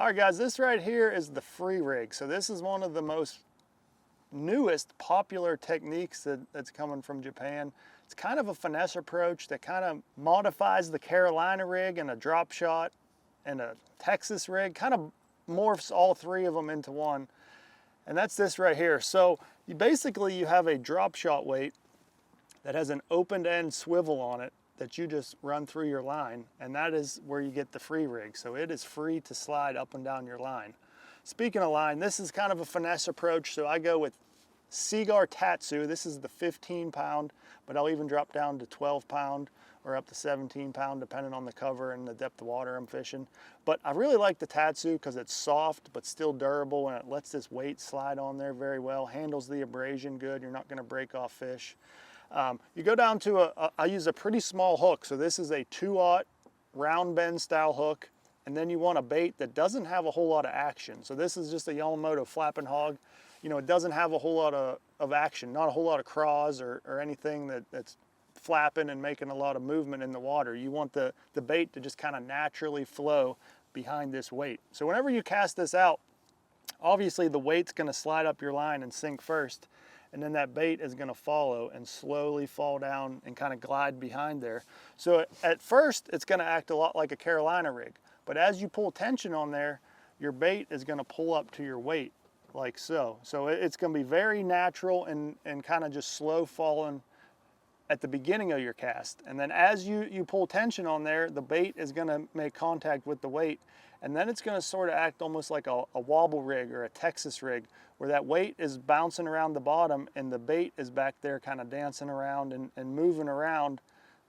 All right, guys, this right here is the free rig. So this is one of the most newest popular techniques that's coming from Japan. It's kind of a finesse approach that kind of modifies the Carolina rig and a drop shot and a Texas rig, kind of morphs all three of them into one. And that's this right here. So you have a drop shot weight that has an open end swivel on it that you just run through your line, and that is where you get the free rig. So it is free to slide up and down your line. Speaking of line, this is kind of a finesse approach, so I go with Seaguar Tatsu. This is the 15 pound, but I'll even drop down to 12 pound or up to 17 pound depending on the cover and the depth of water I'm fishing. But I really like the Tatsu because it's soft but still durable, and it lets this weight slide on there very well, handles the abrasion good, you're not going to break off fish. You go down to I use a pretty small hook, so this is a 2/0 round bend style hook, and then you want a bait that doesn't have a whole lot of action. So this is just a Yamamoto flapping hog. You know, it doesn't have a whole lot of action, not a whole lot of craws or anything that's flapping and making a lot of movement in the water. You want the bait to just kind of naturally flow behind this weight. So whenever you cast this out, obviously the weight's going to slide up your line and sink first, and then that bait is going to follow and slowly fall down and kind of glide behind there. So at first it's going to act a lot like a Carolina rig, but as you pull tension on there, your bait is going to pull up to your weight like so. So it's going to be very natural and kind of just slow falling at the beginning of your cast. And then as you pull tension on there, the bait is going to make contact with the weight, and then it's going to sort of act almost like a wobble rig or a Texas rig, where that weight is bouncing around the bottom and the bait is back there kind of dancing around and moving around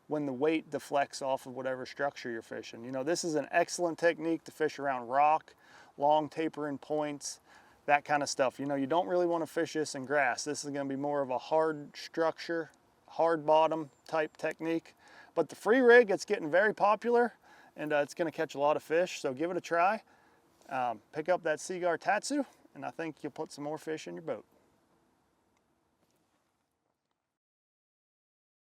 when the weight deflects off of whatever structure you're fishing. You know, this is an excellent technique to fish around rock, long tapering points, that kind of stuff. You know, you don't really want to fish this in grass. This is going to be more of a hard structure, hard bottom type technique. But the free rig, it's getting very popular, and it's going to catch a lot of fish, so give it a try. Pick up that Seaguar Tatsu, and I think you'll put some more fish in your boat.